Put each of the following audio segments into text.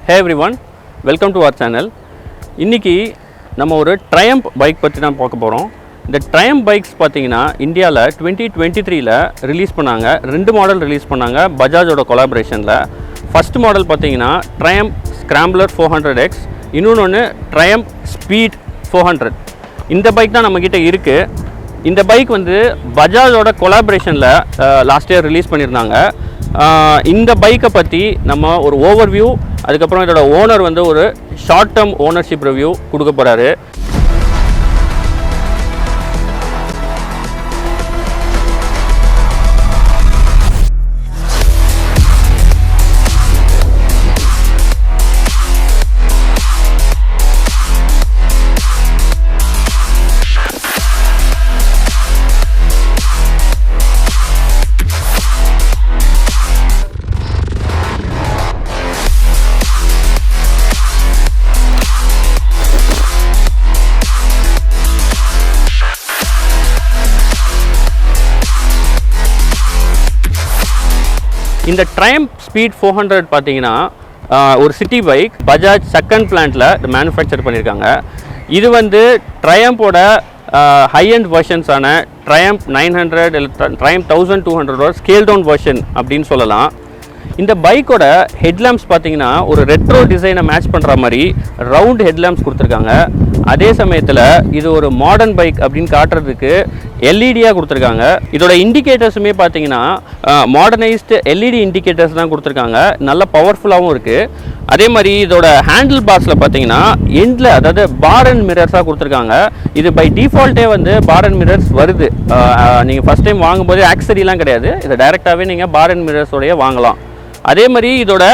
Hey everyone, welcome to our channel. இன்னைக்கு நம்ம ஒரு Triumph பைக் பற்றி தான் பார்க்க போகிறோம். இந்த Triumph பைக்ஸ் பார்த்தீங்கன்னா இந்தியாவில் 2023ல் ரிலீஸ் பண்ணாங்க. 2 மாடல் ரிலீஸ் பண்ணாங்க பஜாஜோட கொலாபரேஷனில். ஃபர்ஸ்ட் மாடல் பார்த்தீங்கன்னா Triumph Scrambler 400X, இன்னொன்று Triumph Speed 400. இந்த பைக் தான் நம்மக்கிட்ட இருக்குது. இந்த பைக் வந்து பஜாஜோட கொலாபரேஷனில் லாஸ்ட் இயர் ரிலீஸ் பண்ணியிருந்தாங்க. இந்த பைக்கை பற்றி நம்ம ஒரு ஓவர்வியூ, அதுக்கப்புறம் இதோட ஓனர் வந்து ஒரு ஷார்ட் டேர்ம் ஓனர்ஷிப் ரிவ்யூ கொடுக்க போகிறாரு. இந்த Triumph Speed 400 பார்த்தீங்கன்னா ஒரு சிட்டி பைக், பஜாஜ் செகண்ட் பிளான்ட்டில் மேனுஃபேக்சர் பண்ணியிருக்காங்க. இது வந்து ட்ரையம்போட ஹை அண்ட் வெர்ஷன்ஸான Triumph 900 இல்லை Triumph 1200 ஸ்கேல் டவுன் வெர்ஷன் அப்படின்னு சொல்லலாம். இந்த பைக்கோட ஹெட்லாம்ப்ஸ் பார்த்தீங்கன்னா ஒரு ரெட்ரோ டிசைனை மேட்ச் பண்ணுற மாதிரி ரவுண்ட் ஹெட்லாம்ப்ஸ் கொடுத்துருக்காங்க. அதே சமயத்தில் இது ஒரு மாடர்ன் பைக் அப்படின்னு காட்டுறதுக்கு எல்இடியாக கொடுத்துருக்காங்க. இதோட இண்டிகேட்டர்ஸுமே பார்த்தீங்கன்னா மாடர்னைஸ்டு எல்இடி இண்டிகேட்டர்ஸ் தான் கொடுத்துருக்காங்க. நல்ல பவர்ஃபுல்லாகவும் இருக்குது. அதே மாதிரி இதோட ஹேண்டில் பார்ஸில் பார்த்தீங்கன்னா எண்டில், அதாவது பார் அண்ட் மிரர்ஸாக கொடுத்துருக்காங்க. இது பை டிஃபால்ட்டே வந்து பார் அண்ட் மிரர்ஸ் வருது. நீங்கள் ஃபஸ்ட் டைம் வாங்கும்போது ஆக்சரிலாம் கிடையாது, இதை டைரெக்டாகவே நீங்கள் பார் அண்ட் மிரர்ஸோடைய வாங்கலாம். அதே மாதிரி இதோட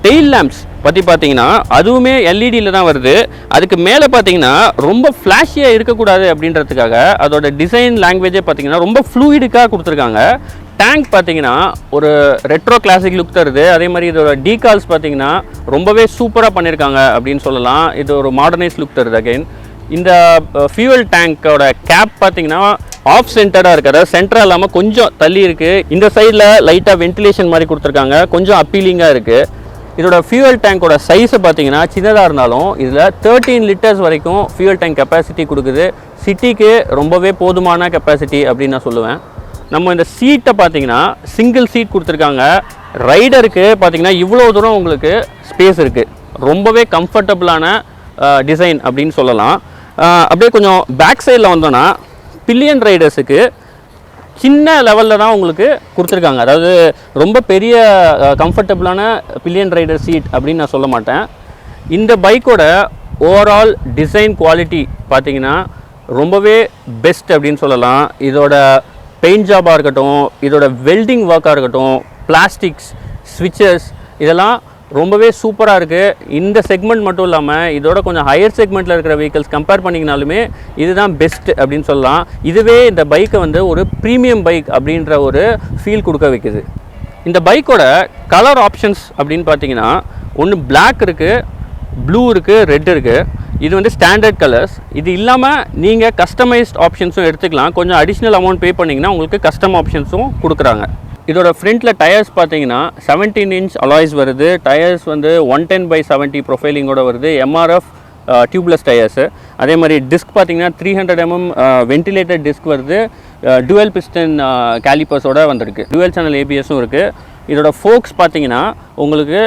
டெயில் லேம்ப்ஸ் பற்றி பார்த்தீங்கன்னா அதுவுமே எல்இடியில் தான் வருது. அதுக்கு மேலே பார்த்தீங்கன்னா ரொம்ப ஃப்ளாஷியாக இருக்கக்கூடாது அப்படின்றதுக்காக அதோட டிசைன் லாங்குவேஜே பார்த்தீங்கன்னா ரொம்ப ஃப்ளூயிடுக்காக கொடுத்துருக்காங்க. டேங்க் பார்த்தீங்கன்னா ஒரு ரெட்ரோ கிளாசிக் லுக் தருது. அதே மாதிரி இதோட டீகால்ஸ் பார்த்தீங்கன்னா ரொம்பவே சூப்பராக பண்ணியிருக்காங்க அப்படின்னு சொல்லலாம். இது ஒரு மாடர்னைஸ் லுக் தருது. அகைன் இந்த ஃபியூவல் டேங்கோட கேப் பார்த்தீங்கன்னா ஆஃப் சென்டராக இருக்குது, அதாவது சென்டராக இல்லாமல் கொஞ்சம் தள்ளி இருக்குது. இந்த சைடில் லைட்டாக வென்டிலேஷன் மாதிரி கொடுத்துருக்காங்க, கொஞ்சம் அப்பீலிங்காக இருக்குது. இதோட ஃபியூவல் டேங்கோட சைஸை பார்த்தீங்கன்னா சின்னதாக இருந்தாலும் இதில் 13 லிட்டர்ஸ் வரைக்கும் ஃபியூவல் டேங்க் கெப்பாசிட்டி கொடுக்குது. சிட்டிக்கு ரொம்பவே போதுமான கெப்பாசிட்டி அப்படின்னு நான் சொல்லுவேன். நம்ம இந்த சீட்டை பார்த்தீங்கன்னா சிங்கிள் சீட் கொடுத்துருக்காங்க. ரைடருக்கு பார்த்தீங்கன்னா இவ்வளோ தூரம் உங்களுக்கு ஸ்பேஸ் இருக்குது. ரொம்பவே கம்ஃபர்டபுளான டிசைன் அப்படின்னு சொல்லலாம். அப்படியே கொஞ்சம் பேக் சைடில் வந்தோன்னா பில்லியன் ரைடர்ஸுக்கு சின்ன லெவலில் தான் உங்களுக்கு கொடுத்துருக்காங்க. அதாவது ரொம்ப பெரிய கம்ஃபர்டபுளான பில்லியன் ரைடர் சீட் அப்படின்னு நான் சொல்ல மாட்டேன். இந்த பைக்கோட ஓவரால் டிசைன் குவாலிட்டி பார்த்தீங்கன்னா ரொம்பவே பெஸ்ட் அப்படின்னு சொல்லலாம். இதோட பெயிண்ட் ஜாபாக இருக்கட்டும், இதோட வெல்டிங் ஒர்க்காக இருக்கட்டும், பிளாஸ்டிக்ஸ், ஸ்விட்சஸ், இதெல்லாம் ரொம்பவே சூப்பராக இருக்குது. இந்த செக்மெண்ட் மட்டும் இல்லாமல் இதோட கொஞ்சம் ஹையர் செக்மெண்ட்டில் இருக்கிற வெஹிக்கல்ஸ் கம்பேர் பண்ணிங்கனாலுமே இதுதான் பெஸ்ட் அப்படின்னு சொல்லலாம். இதுவே இந்த பைக்கை வந்து ஒரு ப்ரீமியம் பைக் அப்படின்ற ஒரு ஃபீல் கொடுக்க வைக்குது. இந்த பைக்கோட கலர் ஆப்ஷன்ஸ் அப்படின்னு பார்த்தீங்கன்னா ஒன்று பிளாக் இருக்குது, ப்ளூ இருக்குது, ரெட் இருக்குது. இது வந்து ஸ்டாண்டர்ட் கலர்ஸ். இது இல்லாமல் நீங்கள் கஸ்டமைஸ்ட் ஆப்ஷன்ஸும் எடுத்துக்கலாம். கொஞ்சம் அடிஷ்னல் அமௌண்ட் பே பண்ணிங்கன்னா உங்களுக்கு கஸ்டம் ஆப்ஷன்ஸும் கொடுக்குறாங்க. இதோட ஃப்ரண்ட்டில் டயர்ஸ் பார்த்தீங்கன்னா 17 இன்ச் அலாய்ஸ் வருது. டயர்ஸ் வந்து 110/70 ப்ரொஃபைலிங்கோட வருது. MRF tubeless tyres. அதே மாதிரி டிஸ்க் பார்த்தீங்கன்னா 300 mm வென்டிலேட்டட் டிஸ்க் வருது. டுவெல் பிஸ்டன் கேலிப்பர்ஸோட வந்திருக்கு. டுவெல் சேனல் ஏபிஎஸும் இருக்குது. இதோட ஃபோக்ஸ் பார்த்தீங்கன்னா உங்களுக்கு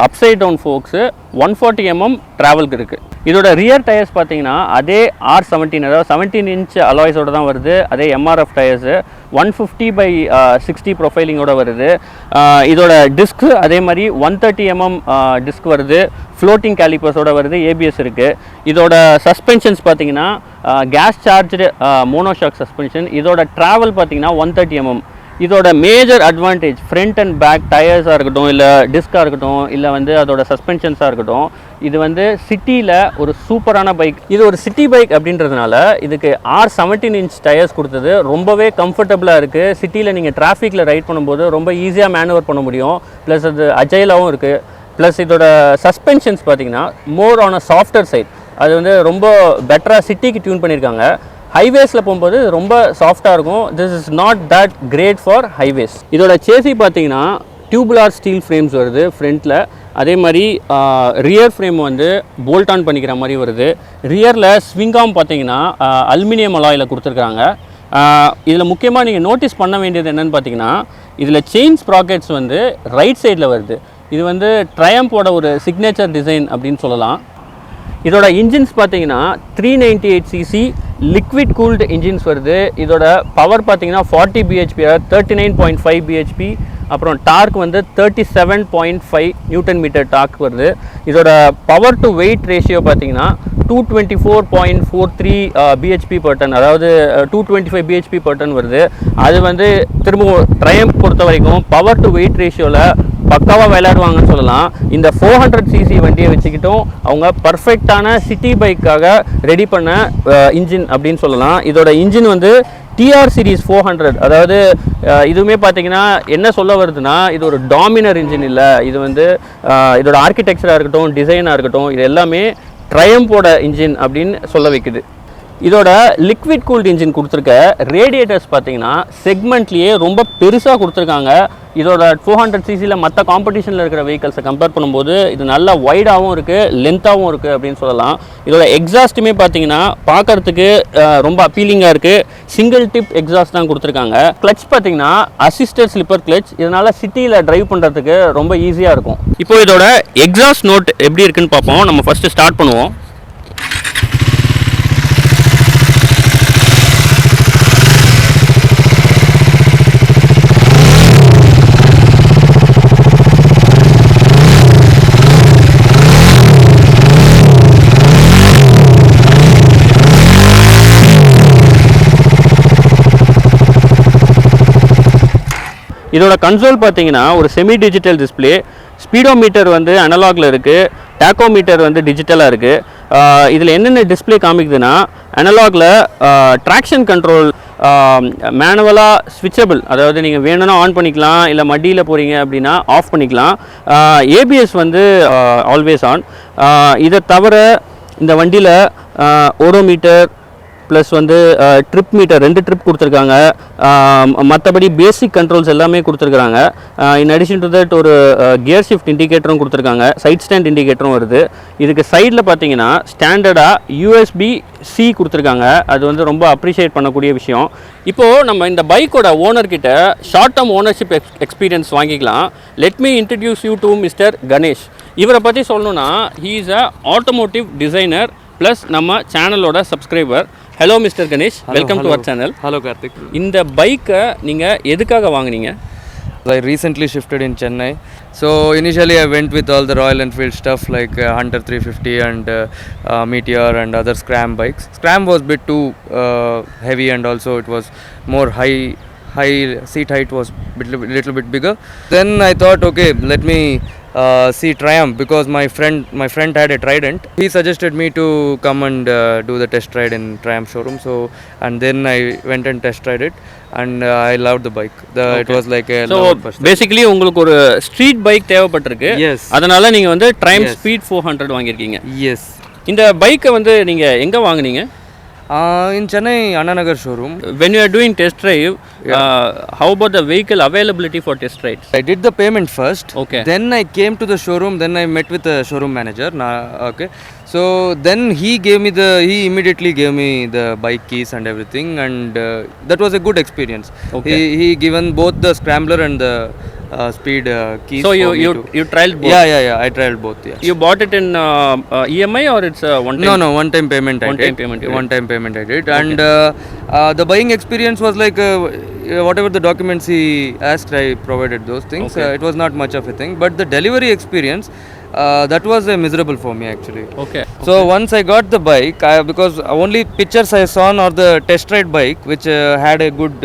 அப்சைட் டவுன் ஃபோக்ஸு 140 mm ட்ராவலுக்கு இருக்குது. இதோட ரியர் டயர்ஸ் பார்த்தீங்கன்னா அதே R17, அதாவது 17 இன்ச் அலாய்ஸோட தான் வருது. அதே எம்ஆர்எஃப் டயர்ஸு 150/60 ப்ரொஃபைலிங்கோட வருது. இதோட டிஸ்க்கு அதே மாதிரி 130 mm டிஸ்க் வருது. ஃப்ளோட்டிங் கேலிப்பர்ஸோட வருது. ஏபிஎஸ் இருக்குது. இதோட சஸ்பென்ஷன்ஸ் பார்த்தீங்கன்னா கேஸ் சார்ஜ்டு மோனோஷாக் சஸ்பென்ஷன். இதோட ட்ராவல் பார்த்தீங்கன்னா 130 mm. இதோட major advantage front and back டயர்ஸாக இருக்கட்டும், இல்லை டிஸ்காக இருக்கட்டும், இல்லை வந்து அதோட சஸ்பென்ஷன்ஸாக இருக்கட்டும், இது வந்து சிட்டியில் ஒரு சூப்பரான பைக். இது ஒரு சிட்டி பைக் அப்படின்றதுனால இதுக்கு R17 இன்ச் டயர்ஸ் கொடுத்தது ரொம்பவே கம்ஃபர்டபுளாக இருக்குது. சிட்டியில் நீங்கள் டிராஃபிக்கில் ரைட் பண்ணும்போது ரொம்ப ஈஸியாக மேனுவர் பண்ண முடியும். ப்ளஸ் அது அஜைலாகவும் இருக்குது. ப்ளஸ் இதோட சஸ்பென்ஷன்ஸ் பார்த்தீங்கன்னா more on a softer side. அது வந்து ரொம்ப பெட்டராக சிட்டிக்கு டியூன் பண்ணியிருக்காங்க. ஹைவேஸில் போகும்போது ரொம்ப சாஃப்டாக இருக்கும். This is not that great for highways. இதோட சேசி பார்த்தீங்கன்னா டியூபுலார் ஸ்டீல் ஃப்ரேம்ஸ் வருது ஃப்ரண்ட்டில். அதே மாதிரி ரியர் ஃப்ரேம் வந்து போல்ட் ஆன் பண்ணிக்கிற மாதிரி வருது. ரியரில் ஸ்விங்காம் பார்த்தீங்கன்னா அலுமினியம் அலாயில் கொடுத்துருக்காங்க. இதில் முக்கியமாக நீங்கள் நோட்டீஸ் பண்ண வேண்டியது என்னென்னு பார்த்தீங்கன்னா, இதில் செயின் ஸ்ப்ராக்கெட்ஸ் வந்து ரைட் சைடில் வருது. இது வந்து ட்ரையம்போட ஒரு சிக்னேச்சர் டிசைன் அப்படின்னு சொல்லலாம். இதோட இன்ஜின்ஸ் பார்த்தீங்கன்னா 398cc லிக்விட் கூல்டு இன்ஜின்ஸ் வருது. இதோட பவர் பார்த்தீங்கன்னா 40 bhp, 39.5 bhp. அப்புறம் டார்க் வந்து 37.5 நியூட்டன் மீட்டர் டார்க் வருது. இதோட பவர் டு வெயிட் ரேஷியோ பார்த்தீங்கன்னா 224.43 bhp per ton, அதாவது 225 bhp per ton வருது. அது வந்து திரும்ப ட்ரையம்ப் பொறுத்த வரைக்கும் பவர் டு வெயிட் ரேஷியோவில் பக்காவாக விளையாடுவாங்கன்னு சொல்லலாம். இந்த 400cc வண்டியை வச்சுக்கிட்டும் அவங்க பர்ஃபெக்டான சிட்டி பைக்காக ரெடி பண்ண இன்ஜின் அப்படின்னு சொல்லலாம். இதோட இன்ஜின் வந்து TR Series 400, அதாவது இதுவுமே பார்த்தீங்கன்னா என்ன சொல்ல வருதுன்னா, இது ஒரு டாமினர் இன்ஜின் இல்லை. இது வந்து இதோட ஆர்கிடெக்சராக இருக்கட்டும், டிசைனாக இருக்கட்டும், இது எல்லாமே ட்ரையம்போட இன்ஜின் அப்படின்னு சொல்ல வைக்குது. இதோட லிக்விட் கூல்டு இன்ஜின் கொடுத்துருக்க ரேடியேட்டர்ஸ் பார்த்தீங்கன்னா செக்மெண்ட்லேயே ரொம்ப பெருசாக கொடுத்துருக்காங்க. இதோட 400cc மற்ற காம்படிஷனில் இருக்கிற வெஹிக்கல்ஸை கம்பேர் பண்ணும்போது இது நல்லா வைடாகவும் இருக்குது, லென்த்தாகவும் இருக்குது அப்படின்னு சொல்லலாம். இதோட எக்ஸாஸ்ட்டுமே பார்த்தீங்கன்னா பார்க்குறதுக்கு ரொம்ப அப்பீலிங்காக இருக்குது. சிங்கிள் டிப் எக்ஸாஸ்ட் தான் கொடுத்துருக்காங்க. கிளச் பார்த்தீங்கன்னா அசிஸ்டட் ஸ்லிப்பர் கிளச். இதனால் சிட்டியில் ட்ரைவ் பண்ணுறதுக்கு ரொம்ப ஈஸியாக இருக்கும். இப்போ இதோட எக்ஸாஸ்ட் நோட் எப்படி இருக்குன்னு பார்ப்போம். நம்ம ஃபஸ்ட்டு ஸ்டார்ட் பண்ணுவோம். இதோட கன்சோல் பார்த்தீங்கன்னா ஒரு செமி டிஜிட்டல் டிஸ்பிளே. ஸ்பீடோமீட்டர் வந்து அனலாகில் இருக்குது, டேக்கோமீட்டர் வந்து டிஜிட்டலாக இருக்குது. இதில் என்னென்ன டிஸ்பிளே காமிக்குதுன்னா, அனலாகில் ட்ராக்ஷன் கண்ட்ரோல் மேனுவலாக ஸ்விட்சபிள், அதாவது நீங்கள் வேணும்னா ஆன் பண்ணிக்கலாம், இல்லை மடியில் போகிறீங்க அப்படின்னா ஆஃப் பண்ணிக்கலாம். ஏபிஎஸ் வந்து ஆல்வேஸ் ஆன். இதை தவிர இந்த வண்டியில் ஓடோமீட்டர் ப்ளஸ் வந்து ட்ரிப் மீட்டர் 2 ட்ரிப் கொடுத்துருக்காங்க. மற்றபடி பேசிக் கண்ட்ரோல்ஸ் எல்லாமே கொடுத்துருக்காங்க. இன் அடிஷன் டு தட் ஒரு கியர் ஷிஃப்ட் இண்டிகேட்டரும் கொடுத்துருக்காங்க, சைட் ஸ்டாண்ட் இண்டிகேட்டரும் வருது. இதுக்கு சைடில் பார்த்தீங்கன்னா ஸ்டாண்டர்டாக USB-C கொடுத்துருக்காங்க. அது வந்து ரொம்ப அப்ரிஷியேட் பண்ணக்கூடிய விஷயம். இப்போது நம்ம இந்த பைக்கோட ஓனர்கிட்ட ஷார்ட் டேர்ம் ஓனர்ஷிப் எக்ஸ்பீரியன்ஸ் வாங்கிக்கலாம். Let me introduce you to mister Ganesh. இவரை பற்றி சொல்லணுன்னா, he is a automotive designer plus நம்ம சேனலோட subscriber. Hello mister Ganesh, welcome to our channel. Hello Karthik. இந்த பைக்கை நீங்கள் எதுக்காக வாங்குனீங்க? I recently shifted in Chennai. So initially I went with all the Royal Enfield stuff like Hunter 350 and Meteor and other Scram bikes. Scram was a bit too heavy and also it was more high seat height was little bit bigger. Then I thought, okay, let me see Triumph because my friend had a Trident. He suggested me to come and do the test ride in Triumph showroom. So and then I went and test ride it and I loved the bike. Okay. It was like a so basically உங்களுக்கு ஒரு street bike தேவைப்பட்டிருக்கு. Yes. அதனால நீங்க வந்து Triumph Speed 400 வாங்கியிருக்கீங்க. Yes. இந்த பைக்கை வந்து நீங்க எங்க வாங்குனீங்க? In Chennai Annanagar showroom. When you are doing test drive, how about the vehicle availability for test rides? I did the payment first. Okay. Then I came to the showroom. Then I met with the showroom manager. Okay. So then he immediately gave me the bike keys and everything, and that was a good experience. Okay. He given both the scrambler and the speed keys. So you trialed both? Yeah. I trialed both. Yeah. You bought it in EMI or it's a one time? No, one time payment. One time payment I did. Okay. And the buying experience was like whatever the documents he asked, I provided those things. Okay. It was not much of a thing, but the delivery experience, that was miserable for me actually. Okay. So once I got the bike, because only pictures I saw on the test ride bike, which had a good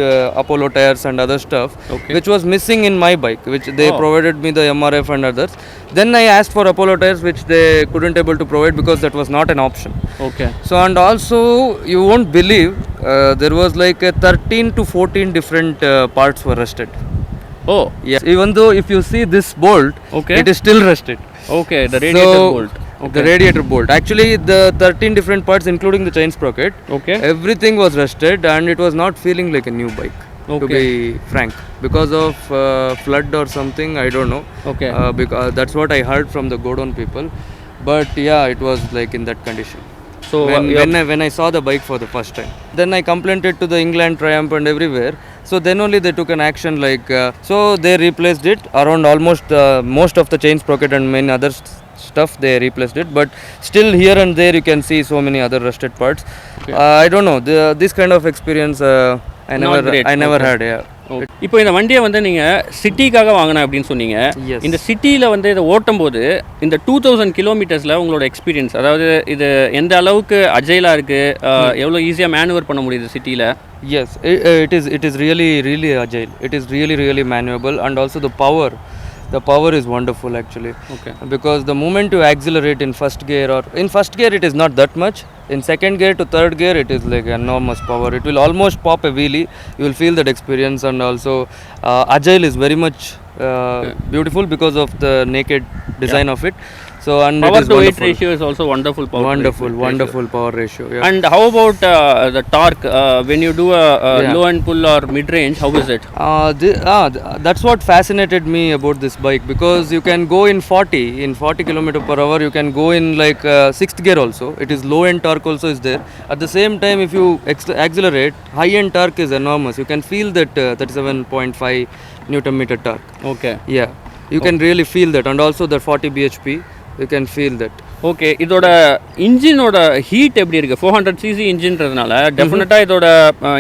Apollo tires and other stuff, Okay. which was missing in my bike, which they provided me the MRF and others. Then I asked for Apollo tires, which they couldn't able to provide because that was not an option. Okay. So and also you won't believe there was like 13 to 14 different parts were rusted. Oh. Yes. Even though if you see this bolt, Okay. it is still rusted. Okay, the radiator bolt. Okay. The radiator bolt. Actually, the 13 different parts, including the chain sprocket, Okay. everything was rusted, and it was not feeling like a new bike. to be frank, because of flood or something, I don't know. Okay. Because that's what I heard from the Godon people, but yeah, it was like in that condition. So When I saw the bike for the first time, then I complained it to the England Triumph and everywhere. So then only they took an action, like so they replaced it around almost most of the chain sprocket and many other stuff, they replaced it, but still here and there you can see so many other rusted parts. I don't know, this kind of experience I never had. Yeah. இப்போ இந்த வண்டியை வந்து நீங்கள் சிட்டிக்காக வாங்கினேன் அப்படின்னு சொன்னீங்க. Yes. இந்த சிட்டியில் வந்து இதை ஓட்டும் போது இந்த 2000 கிலோமீட்டர்ஸில் உங்களோட எக்ஸ்பீரியன்ஸ், அதாவது இது எந்த அளவுக்கு அஜைலாக இருக்குது, எவ்வளோ ஈஸியாக மேனுவர் பண்ண முடியுது சிட்டியில்? Yes, it is really agile. It is really maneuverable, and also the power is wonderful actually. Okay. Because the moment you accelerate in first gear, or in first gear it is not that much, in second gear to third gear it is like enormous power. It will almost pop a wheelie. You will feel that experience, and also agile is very much beautiful because of the naked design of it. So, and Power it is to weight wonderful. ratio is also wonderful. Wonderful power ratio. Yeah. And how about the torque when you do a low end pull or mid range? How is it? That's what fascinated me about this bike, because you can go in 40 km/h. You can go in like sixth gear also. It is low end torque also is there. At the same time, if you accelerate, high end torque is enormous. You can feel that 37.5 Nm torque. Okay. Yeah, you can really feel that, and also the 40 bhp. You can feel that. Okay, இதோட இன்ஜினோட heat எப்படி இருக்குது? 400cc இன்ஜின்றதுனால டெஃபினட்டாக இதோட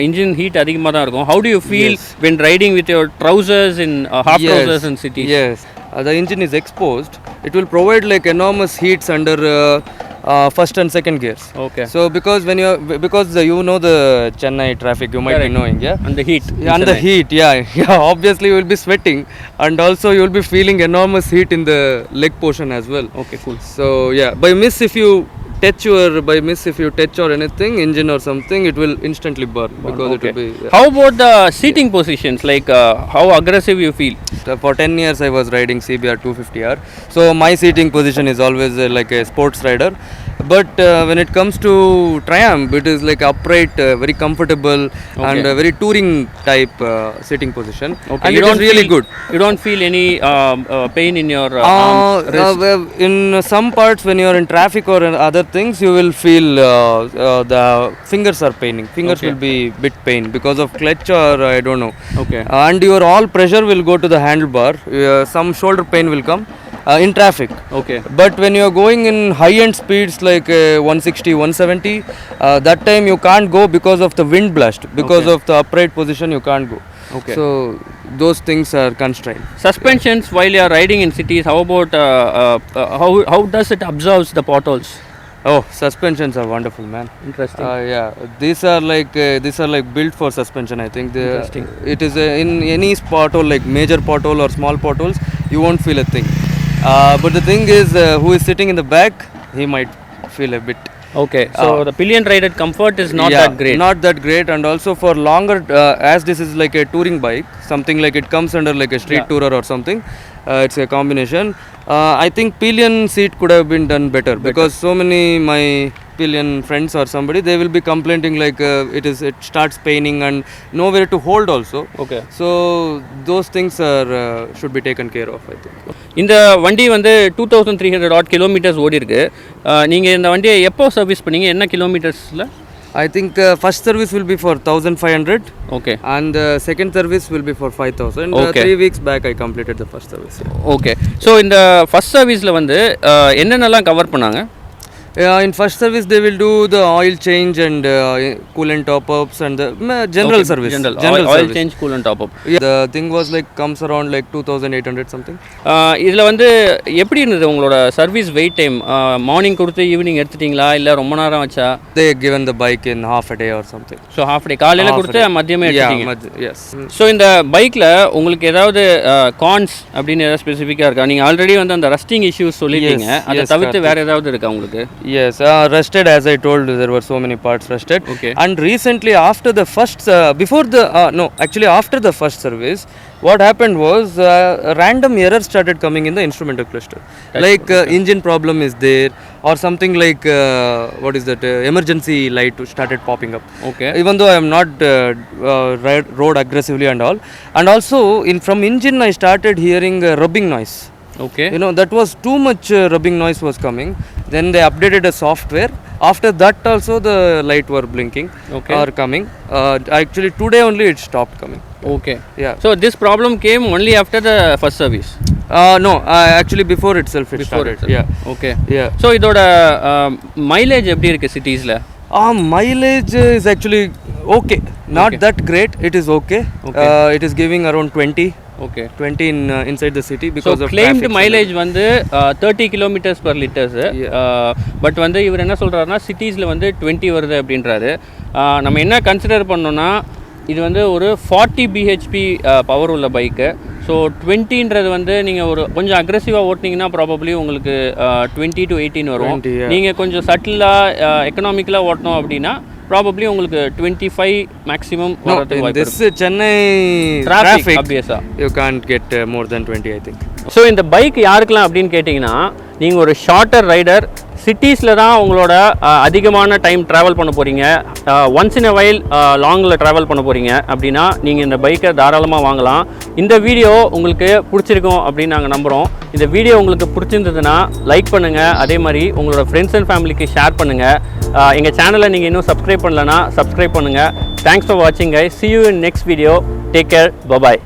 engine heat அதிகமாக தான் இருக்கும். How to you feel when riding with your trousers in half trousers in city? Yes, the engine is exposed. It will provide like enormous heats under first and second gears. Okay. So because you know the Chennai traffic, you might be knowing, yeah. And the heat. Yeah, and the heat, yeah. Obviously, you will be sweating, and also you will be feeling enormous heat in the leg portion as well. Okay, cool. So yeah, if you touch or anything, engine or something, it will instantly burn, because it will be. Yeah. How about the seating positions? Like how aggressive you feel? For 10 years I was riding CBR 250R, so my seating position is always like a sports rider. But when it comes to Triumph, it is like upright, very comfortable, and a very touring type sitting position. Okay. And it is really good. You don't feel any pain in your arms, wrist? In some parts, when you are in traffic or in other things, you will feel the fingers are paining. Fingers will be bit pain because of clutch, or I don't know. Okay. And your all pressure will go to the handlebar. Some shoulder pain will come in traffic. Okay. But when you are going in high end speeds like 160, 170, that time you can't go because of the wind blast. Because of the upright position, you can't go. Okay. So those things are constrained. Suspensions while you are riding in cities, how about how does it absorbs the potholes? Oh, suspensions are wonderful, man. Interesting. Yeah, these are like built for suspension. I think Interesting. it is in any pothole, like major pothole or small potholes, you won't feel a thing. But the thing is, who is sitting in the back, he might feel a bit. Okay, so the pillion rided comfort is not that great. Not that great, and also for longer, as this is like a touring bike, something like it comes under like a street tourer or something. It's a combination. I think pillion seat could have been done better, because so many my pillion friends or somebody, they will be complaining like it starts paining and nowhere to hold also. Okay. So those things are should be taken care of, I think. இந்த வண்டி வந்து 2300 odd kilometres ஓடி இருக்கு. நீங்கள் இந்த வண்டியை எப்போ service பண்ணீங்க? என்ன கிலோமீட்டர்ஸில்? I think first service will be for 1500. Okay. And second service will be for 5000. Okay. 3 weeks back I completed the first service. Okay, so இந்த ஃபர்ஸ்ட் சர்வீஸில் வந்து என்னென்னலாம் கவர் பண்ணாங்க? In first service they will do the oil change and coolant top ups and the general service. General oil service. change, coolant top up. Yeah, the thing was like comes around like 2800 something. இதில் வந்து எப்படி இருந்தது உங்களோட service wait time? Morning கொடுத்து evening எடுத்துட்டிங்களா, இல்லை ரொம்ப நேரம் வச்சா? They given the bike in half a day or something. So half day, காலையில் கொடுத்து மதியமே எடுத்துட்டீங்க. Yes. ஸோ இந்த பைக்கில் உங்களுக்கு ஏதாவது கான்ஸ் அப்படின்னு ஏதாவது ஸ்பெசிஃபிக்காக இருக்கா? நீங்கள் ஆல்ரெடி வந்து அந்த ரஸ்டிங் இஷ்யூஸ் சொல்லிட்டீங்க, அதை தவிர்த்து வேறு ஏதாவது இருக்கா உங்களுக்கு? Yes, rusted, as I told, there were so many parts rusted. Okay. And recently, after the first, after the first service, what happened was random errors started coming in the instrumental cluster. Engine problem is there, or something like, emergency light started popping up. Okay. Even though I am not rode aggressively and all. And also, from engine, I started hearing rubbing noise. Okay. That was too much rubbing noise was coming. Then they updated the software. After that also the light were blinking. Okay. Or coming. Actually today only it stopped coming. Okay. Yeah. So this problem came only after the first service. No, actually before itself it started. itself. Yeah. Okay. Yeah. So இதோட mileage எப்படி இருக்கு சிட்டிஸ்ல? Mileage is actually okay. Not that great. It is okay. It is giving around 20. Okay. 20 inside the city So because of claimed traffic. mileage வந்து 30 kilometers per liters. But வந்து இவர் என்ன சொல்றாருன்னா சிட்டிஸில் வந்து 20 வருது அப்படின்றாரு. நம்ம என்ன கன்சிடர் பண்ணோம்னா இது வந்து ஒரு 40 bhp பவர் உள்ள பைக்கு. ஸோ 20ன்றது வந்து நீங்கள் ஒரு கொஞ்சம் அக்ரெசிவாக ஓட்டினீங்கன்னா ப்ராபப்ளி உங்களுக்கு 20 to 18 வரும். 20, yeah. நீங்கள் கொஞ்சம் சட்டிலாக எக்கனாமிக்கலாக ஓட்டணும் அப்படின்னா ப்ராபப்ளி உங்களுக்கு 25 மேக்ஸிமம் வரதுக்கு வாய்ப்பு This Chennai Traffic, traffic, obvious-ஆ. you can't get more than 20, I think. So இந்த பைக் யாருக்கெல்லாம் அப்படின்னு கேட்டிங்கன்னா நீங்கள் ஒரு ஷார்ட்டர் ரைடர் சிட்டிஸில் தான் உங்களோட அதிகமான டைம் ட்ராவல் பண்ண போகிறீங்க, ஒன்ஸ் இன் அ வைல் லாங்கில் ட்ராவல் பண்ண போகிறீங்க அப்படின்னா நீங்கள் இந்த பைக்கை தாராளமாக வாங்கலாம். இந்த வீடியோ உங்களுக்கு பிடிச்சிருக்கும் அப்படின்னு நாங்கள் நம்புகிறோம். இந்த வீடியோ உங்களுக்கு பிடிச்சிருந்ததுன்னா லைக் பண்ணுங்கள், அதே மாதிரி உங்களோட ஃப்ரெண்ட்ஸ் அண்ட் ஃபேமிலிக்கு ஷேர் பண்ணுங்கள். எங்கள் சேனலை நீங்கள் இன்னும் சப்ஸ்கிரைப் பண்ணலன்னா சப்ஸ்கிரைப் பண்ணுங்கள். தேங்க்ஸ் ஃபார் வாட்சிங் guys. See you in next video. Take care. Bye bye.